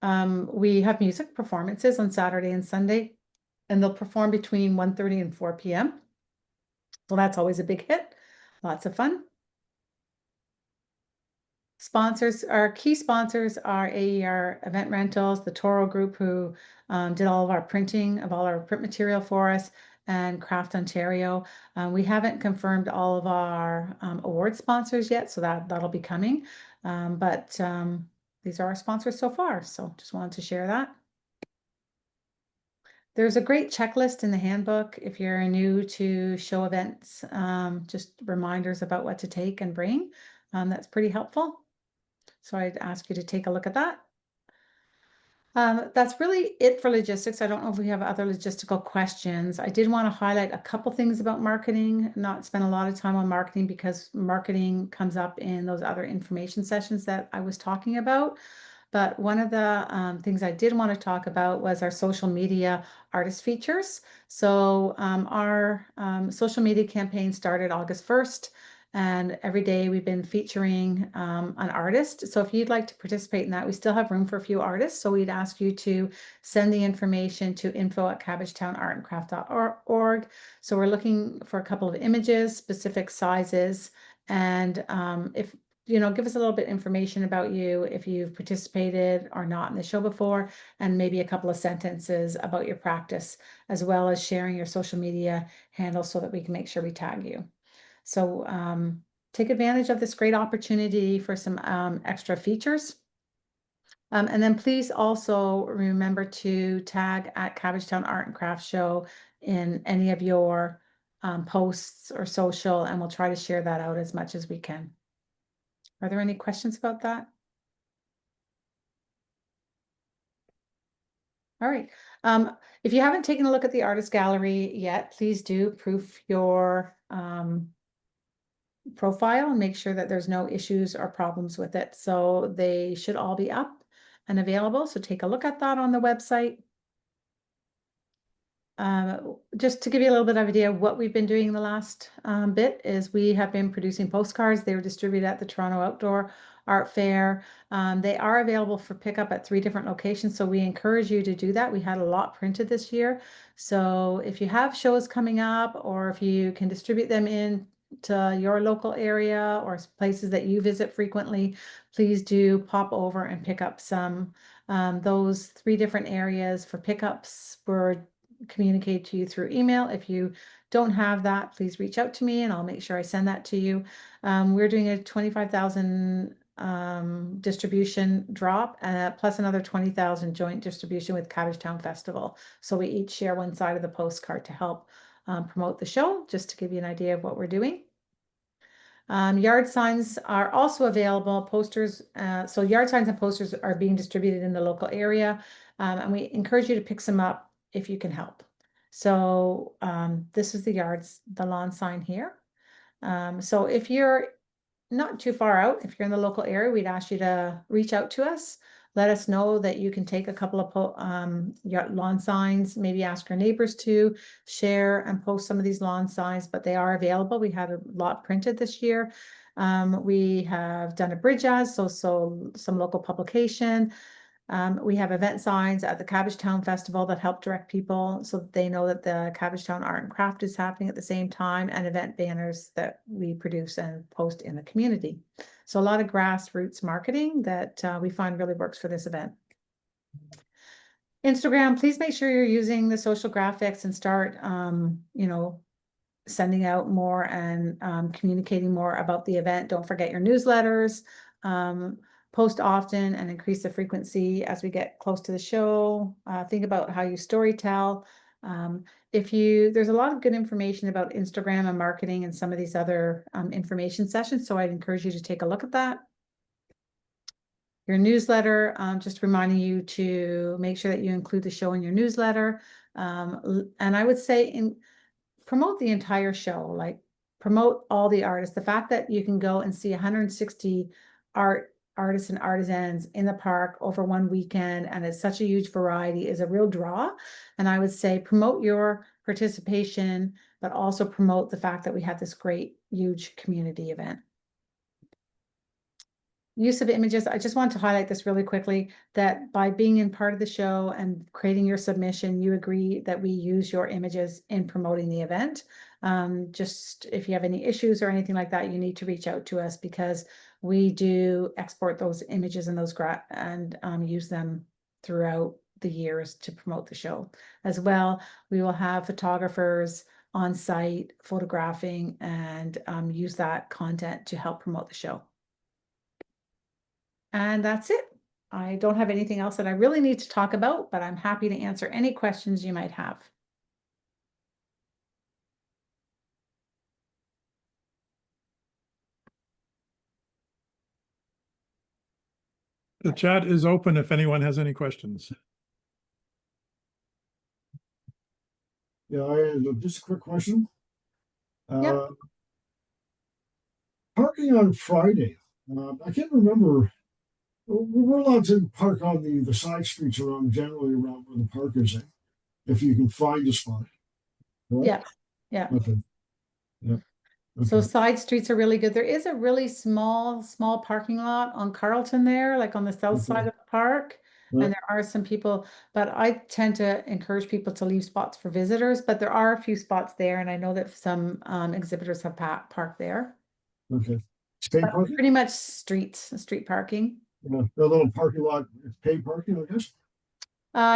We have music performances on Saturday and Sunday, and they'll perform between 1:30 and 4 p.m. So that's always a big hit. Lots of fun. Sponsors, our key sponsors are AER Event Rentals, the Toro Group who did all of our printing of all our print material for us, and Craft Ontario. We haven't confirmed all of our award sponsors yet, so that'll be coming. But these are our sponsors so far, so just wanted to share that. There's a great checklist in the handbook if you're new to show events, just reminders about what to take and bring. That's pretty helpful. So I'd ask you to take a look at that. That's really it for logistics. I don't know if we have other logistical questions. I did want to highlight a couple things about marketing, not spend a lot of time on marketing because marketing comes up in those other information sessions that I was talking about. But one of the things I did want to talk about was our social media artist features. So our social media campaign started August 1st. And every day we've been featuring an artist. So if you'd like to participate in that, we still have room for a few artists. So we'd ask you to send the information to info@cabbagetownartandcraft.org. So we're looking for a couple of images, specific sizes, and if give us a little bit information about you, if you've participated or not in the show before, and maybe a couple of sentences about your practice, as well as sharing your social media handle so that we can make sure we tag you. So take advantage of this great opportunity for some extra features. And then please also remember to tag at Cabbagetown Art and Craft Show in any of your posts or social, and we'll try to share that out as much as we can. Are there any questions about that? All right. If you haven't taken a look at the artist gallery yet, please do proof your profile and make sure that there's no issues or problems with it. So they should all be up and available. So take a look at that on the website. Just to give you a little bit of idea of what we've been doing the last bit is we have been producing postcards. They were distributed at the Toronto Outdoor Art Fair. They are available for pickup at 3 different locations, so we encourage you to do that. We had a lot printed this year. So if you have shows coming up, or if you can distribute them in to your local area or places that you visit frequently, please do pop over and pick up some. Those 3 different areas for pickups were communicate to you through email. If you don't have that, please reach out to me and I'll make sure I send that to you. We're doing a 25,000 distribution drop, plus another 20,000 joint distribution with Cabbagetown Festival. So we each share one side of the postcard to help promote the show, just to give you an idea of what we're doing. Yard signs are also available, posters. So yard signs and posters are being distributed in the local area. And we encourage you to pick some up if you can help. So this is the lawn sign here. So if you're not too far out, if you're in the local area, we'd ask you to reach out to us. Let us know that you can take a couple of your lawn signs, maybe ask your neighbors to share and post some of these lawn signs, but they are available. We had a lot printed this year. We have done a bridge ad, so some local publication. We have event signs at the Cabbagetown Festival that help direct people so that they know that the Cabbagetown Art and Craft is happening at the same time, and event banners that we produce and post in the community. So a lot of grassroots marketing that we find really works for this event. Instagram, please make sure you're using the social graphics and start, sending out more and communicating more about the event. Don't forget your newsletters. Post often and increase the frequency as we get close to the show. Think about how you story tell. There's a lot of good information about Instagram and marketing and some of these other information sessions, so I'd encourage you to take a look at that. Your newsletter, just reminding you to make sure that you include the show in your newsletter. And I would say promote the entire show, like promote all the artists. The fact that you can go and see 160 artists and artisans in the park over one weekend, and it's such a huge variety, is a real draw. And I would say promote your participation, but also promote the fact that we have this great, huge community event. Use of images. I just want to highlight this really quickly, that by being in part of the show and creating your submission, you agree that we use your images in promoting the event. Just if you have any issues or anything like that, you need to reach out to us, because we do export those images and use them throughout the years to promote the show. As well, we will have photographers on site photographing and use that content to help promote the show. And that's it. I don't have anything else that I really need to talk about, but I'm happy to answer any questions you might have. The chat is open if anyone has any questions. Yeah, I have just a quick question. Yep. Parking on Friday. I can't remember. We're allowed to park on the side streets generally around where the park is, if you can find a spot. Right? Yeah. Okay. Yeah. Okay. So side streets are really good. There is a really small parking lot on Carlton there, like on the south side of the park. Yeah. And there are some people, but I tend to encourage people to leave spots for visitors, but there are a few spots there. And I know that some exhibitors have parked there. Okay. State parking? Pretty much street parking. Yeah. The little parking lot, it's paid parking, I guess?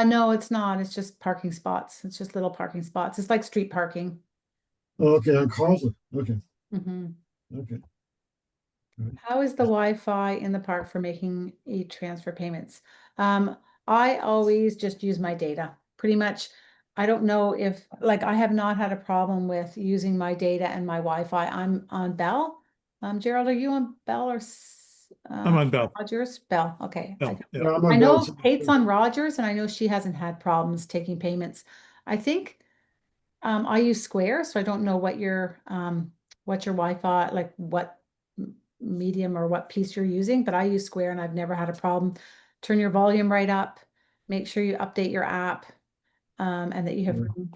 No, it's not. It's just parking spots. It's just little parking spots. It's like street parking. Oh, okay, on Carlton. Okay. Okay. How is the Wi-Fi in the park for making e-transfer payments? I always just use my data. Pretty much, I don't know if, I have not had a problem with using my data and my Wi-Fi. I'm on Bell. Gerald, are you on Bell or I'm on Bell. Rogers? Bell, okay. Bell, Yeah, I'm on I know Bell. Kate's on Rogers, and I know she hasn't had problems taking payments. I think I use Square, so I don't know what your what your Wi-Fi, like what medium or what piece you're using, but I use Square and I've never had a problem. Turn your volume right up, make sure you update your app, and that you have room.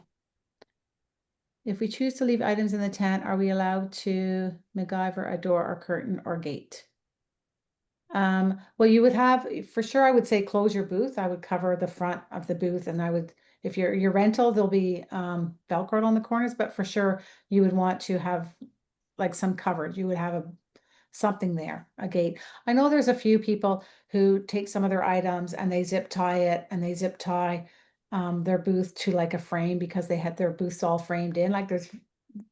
If we choose to leave items in the tent, are we allowed to MacGyver a door or curtain or gate? Well, you would have, for sure, I would say close your booth. I would cover the front of the booth, and I would, if your rental, there'll be Velcroed on the corners, but for sure you would want to have like some coverage. You would have something there, a gate. I know there's a few people who take some of their items and they zip tie it, and they zip tie their booth to like a frame because they had their booths all framed in. Like there's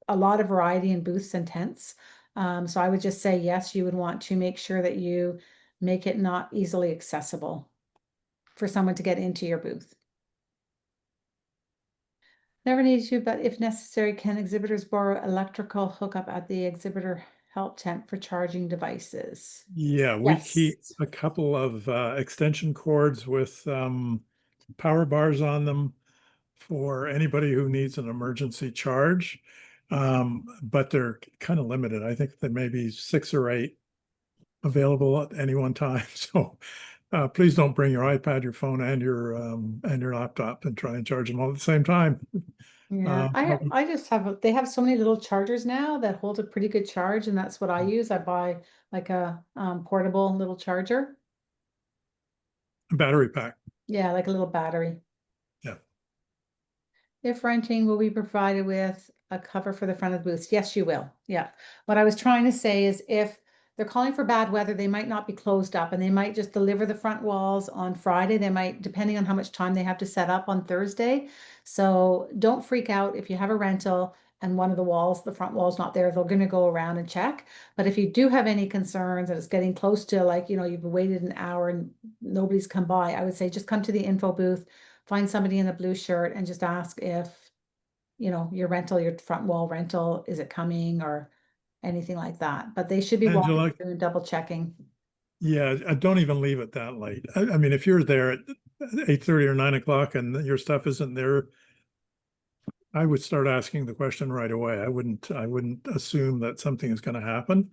a lot of variety in booths and tents. So I would just say, yes, you would want to make sure that you make it not easily accessible for someone to get into your booth. Never need to, but if necessary, can exhibitors borrow electrical hookup at the exhibitor help tent for charging devices? Yeah, we keep Yes. a couple of extension cords with power bars on them for anybody who needs an emergency charge. But they're kind of limited. I think there may be 6 or 8 available at any one time. So please don't bring your iPad, your phone, and your laptop and try and charge them all at the same time. Yeah, I just have, they have so many little chargers now that hold a pretty good charge, and that's what I use. I buy like a portable little charger. Battery pack. Yeah, like a little battery. Yeah. If renting, will be provided with a cover for the front of the booths? Yes, you will. Yeah. What I was trying to say is if they're calling for bad weather, they might not be closed up and they might just deliver the front walls on Friday. They might, depending on how much time they have to set up on Thursday. So don't freak out if you have a rental and one of the walls, the front wall's not there, they're going to go around and check. But if you do have any concerns and it's getting close to like, you've waited an hour and nobody's come by, I would say just come to the info booth, find somebody in a blue shirt and just ask if, your rental, your front wall rental, is it coming or anything like that. But they should be walking Angela, through and double checking. yeah, I don't even leave it that late. I mean, if you're there at 8:30 or 9 o'clock and your stuff isn't there, I would start asking the question right away. I wouldn't assume that something is going to happen.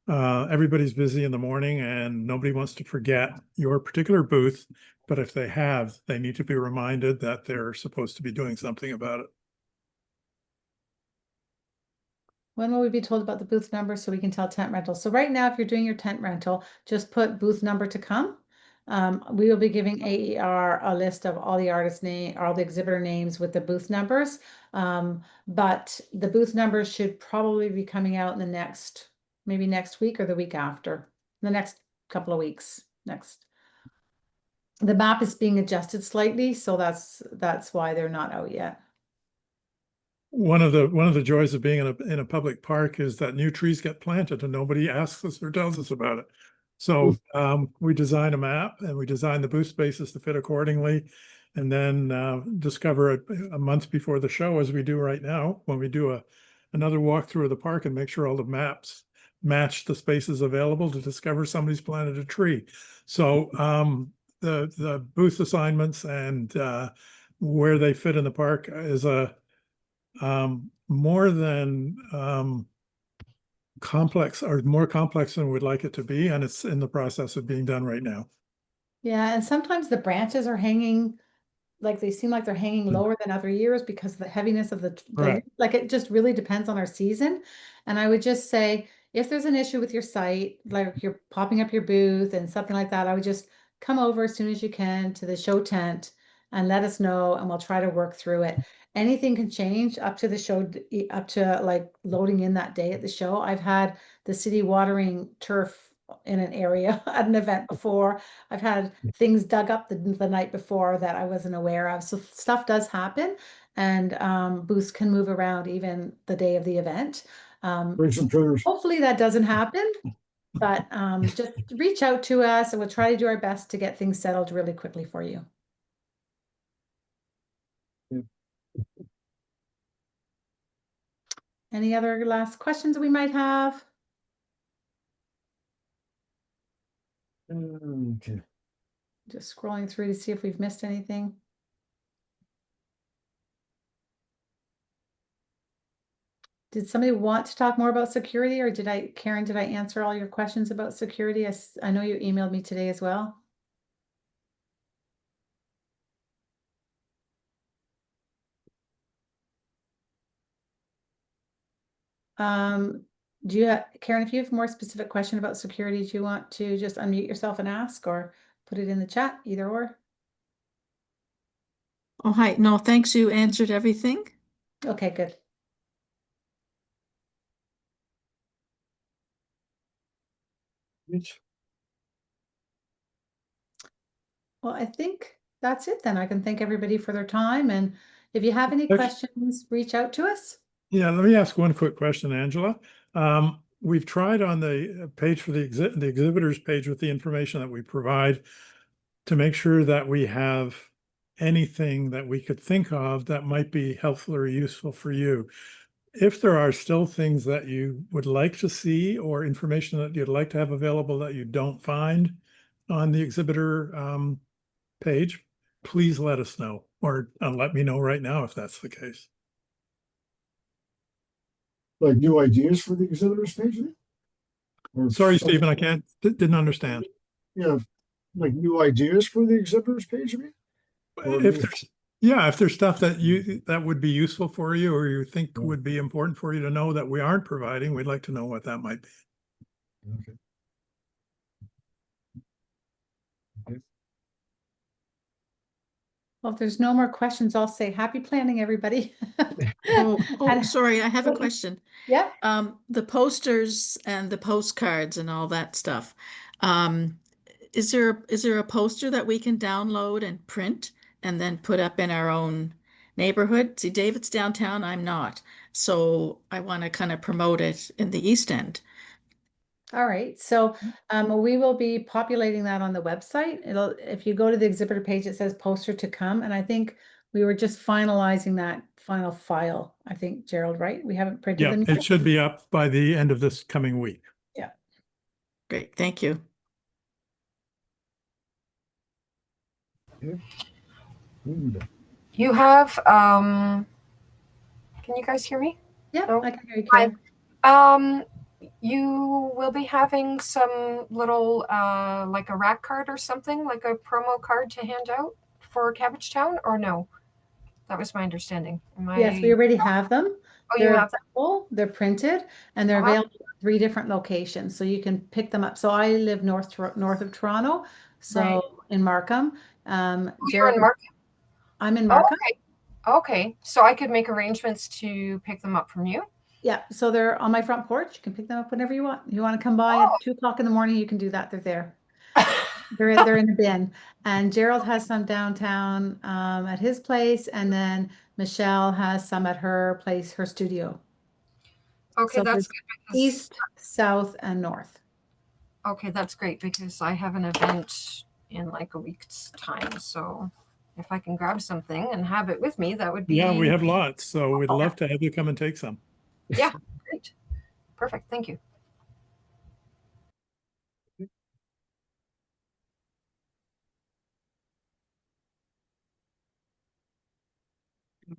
Everybody's busy in the morning and nobody wants to forget your particular booth. But if they have, they need to be reminded that they're supposed to be doing something about it. When will we be told about the booth number so we can tell tent rental? So right now, if you're doing your tent rental, just put booth number to come. We will be giving AER a list of all the artist name, all the exhibitor names with the booth numbers. But the booth numbers should probably be coming out in maybe next week or the week after, the next couple of weeks. The map is being adjusted slightly, so that's why they're not out yet. One of the joys of being in a public park is that new trees get planted and nobody asks us or tells us about it. So we design a map and we design the booth spaces to fit accordingly, and then discover it a month before the show, as we do right now when we do another walkthrough of the park and make sure all the maps match the spaces available to discover somebody's planted a tree. So the booth assignments and where they fit in the park is a more than complex, or more complex than we'd like it to be, and it's in the process of being done right now. Yeah, and sometimes the branches are hanging, like they seem like they're hanging lower than other years because of the heaviness of the Right. like it just really depends on our season. And I would just say if there's an issue with your site, like you're popping up your booth and something like that, I would just come over as soon as you can to the show tent and let us know and we'll try to work through it. Anything can change up to the show, up to like loading in that day at the show. I've had the city watering turf in an area at an event before. I've had things dug up the night before that I wasn't aware of. So stuff does happen, and booths can move around even the day of the event. Bring some critters. Hopefully that doesn't happen, but just reach out to us and we'll try to do our best to get things settled really quickly for you. Yeah. Any other last questions we might have? Okay. Just scrolling through to see if we've missed anything. Did somebody want to talk more about security, or Karen, did I answer all your questions about security? I know you emailed me today as well. Do you Karen, if you have more specific question about security, do you want to just unmute yourself and ask, or put it in the chat, either or? Oh, hi. No, thanks. You answered everything. Okay, good. Well, I think that's it then. I can thank everybody for their time, and if you have any questions, reach out to us. Yeah, let me ask one quick question, Angela. We've tried on the page for the exhibitors page with the information that we provide to make sure that we have anything that we could think of that might be helpful or useful for you. If there are still things that you would like to see or information that you'd like to have available that you don't find on the exhibitor page, please let us know, or let me know right now if that's the case. Like new ideas for the exhibitors page? Or Sorry, something- Stephen, didn't understand. Yeah, like new ideas for the exhibitors page, you mean? Or If new- there's, yeah, if there's stuff that would be useful for you or you think would be important for you to know that we aren't providing, we'd like to know what that might be. Okay. Well, if there's no more questions, I'll say happy planning, everybody. Oh, sorry. I have a question. Yeah. The posters and the postcards and all that stuff. Is there a poster that we can download and print and then put up in our own neighborhood? See, David's downtown, I'm not. So I want to kind of promote it in the East End. All right, so we will be populating that on the website. If you go to the exhibitor page, it says poster to come, and I think we were just finalizing that final file. I think, Gerald, right? We haven't printed Yeah, them it yet. should be up by the end of this coming week. Yeah. Great, thank you. You have, can you guys hear me? Yeah, No? I can hear you, Hi. Karen. You will be having some little, like a rack card or something, like a promo card to hand out for Cabbagetown, or no? That was my understanding. Yes, we already have them. Oh, you They're have them? available, they're printed, and they're Uh-huh. available at 3 different locations, so you can pick them up. So I live north of Toronto, so Right. in Markham. You're Gerald, in Markham? I'm in Oh, Markham. okay. Okay, so I could make arrangements to pick them up from you? Yeah, so they're on my front porch. You can pick them up whenever you want. You want to come by at 2 o'clock in the morning, you can do that. They're there. They're in the bin. And Gerald has some downtown at his place, and then Michelle has some at her place, her studio. Okay, So that's there's good because east, south, and north. okay, that's great because I have an event in like a week's time. So if I can grab something and have it with me, that would be. Yeah, we have lots, so we'd love to have you come and take some. Yeah, great. Perfect. Thank you.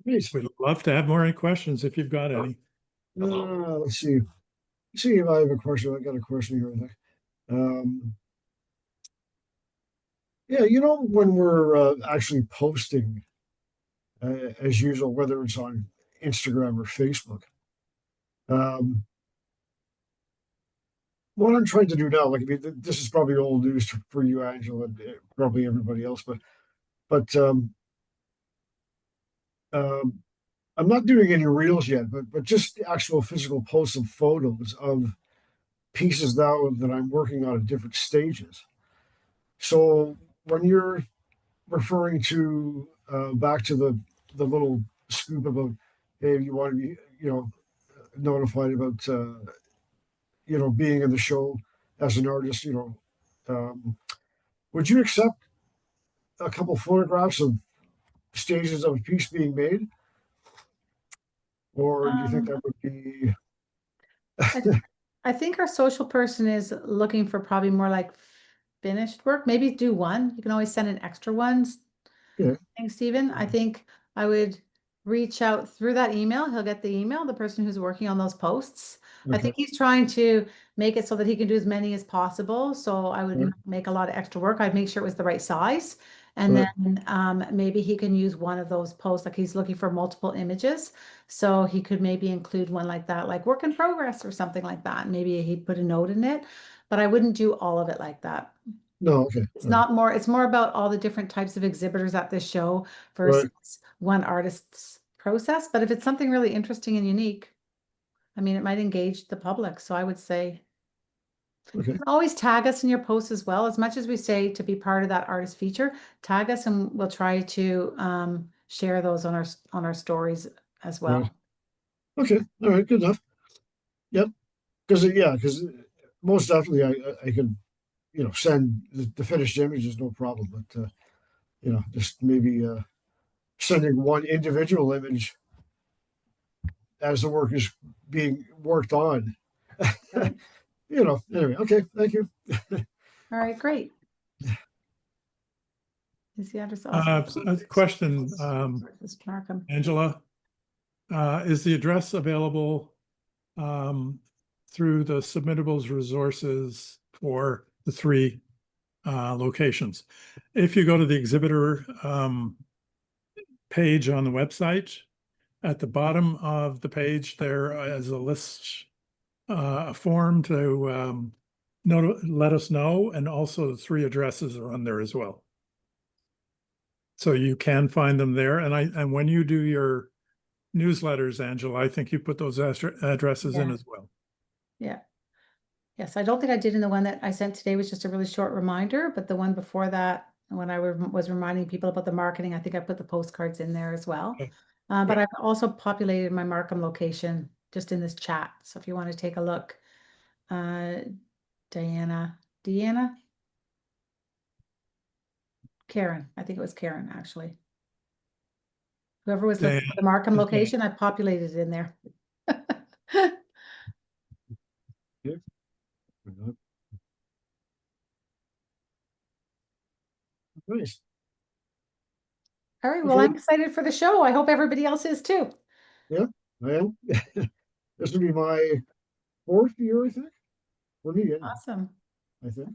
We'd love to have more questions if you've got any. let's see. See if I have a question. I got a question here, I think. Yeah, you know, when we're actually posting, as usual, whether it's on Instagram or Facebook, what I'm trying to do now, like, I mean, this is probably old news for you, Angela, and probably everybody else, but um, I'm not doing any reels yet, but just actual physical posts of photos of pieces now that I'm working on at different stages. So when you're referring to back to the little scoop about, hey, you want to be, notified about being in the show as an artist, would you accept a couple photographs of stages of a piece being made, or do you think that would be? I think our social person is looking for probably more like finished work. Maybe do one. You can always send an extra one. Yeah. Thanks, Stephen. I think I would reach out through that email. He'll get the email, the person who's working on those posts. I Okay. think he's trying to make it so that he can do as many as possible. So I would Right. not make a lot of extra work. I'd make sure it was the right size. And Right. then maybe he can use one of those posts, like he's looking for multiple images. So he could maybe include one like that, like work in progress or something like that. Maybe he'd put a note in it, but I wouldn't do all of it like that. No, okay. It's not more, it's more about all the different types of exhibitors at this show versus one artist's process. But if it's something really interesting and unique, I mean, it might engage the public. So I would say Okay. you can always tag us in your posts as well. As much as we say to be part of that artist feature, tag us and we'll try to share those on our stories as well. Right. Okay. All right. Good enough. Yep. Because most definitely I could, send the finished images, no problem. But just maybe sending one individual image as the work is being worked on. Right. Anyway, okay, thank you. All right, great. Is the address A question, Markham. Angela, is the address available through the submittables resources for the 3 locations? If you go to the exhibitor page on the website, at the bottom of the page, there is a list, a form to let us know, and also the 3 addresses are on there as well. So you can find them there. And when you do your newsletters, Angela, I think you put those addresses in as well. Yeah. Yes, I don't think I did in the one that I sent today, was just a really short reminder, but the one before that, when I was reminding people about the marketing, I think I put the postcards in there as well. Okay. But I've also populated my Markham location just in this chat. So if you want to take a look, Deanna, Karen, I think it was Karen, actually. Whoever was looking for the Markham location, I populated it in there. Nice. All right, well, Okay. I'm excited for the show. I hope everybody else is too. Yeah, I am. This will be my 4th year, I think. For me, anyway, Awesome. I think.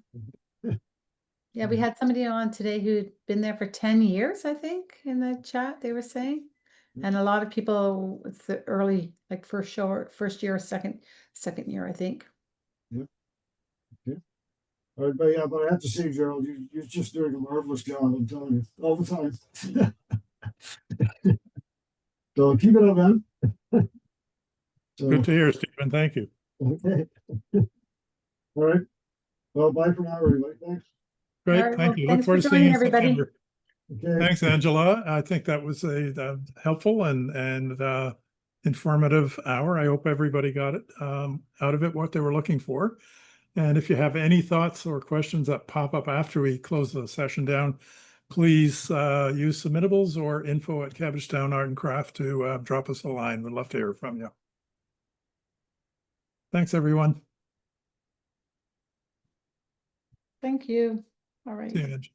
Yeah, we had somebody on today who'd been there for 10 years, I think, in the chat they were saying. And a lot of people, it's the early, like first year or second year, I think. Yeah. Okay. All right, but I have to say, Gerald, you're just doing a marvelous job. I'm telling you, all the time. So keep it up, man. Good to hear, Stephen. Thank you. Okay. All right. Well, bye for now, everybody. Thanks. Great. All right, Thank well, you. Look thanks for forward to seeing you joining, in everybody. September. Okay. Thanks, Angela. I think that was a helpful and informative hour. I hope everybody got it out of it what they were looking for. And if you have any thoughts or questions that pop up after we close the session down, please use submittables or info@Cabbagetown Art and Craft to drop us a line. We'd love to hear from you. Thanks, everyone. Thank you. All right. See you, Ange.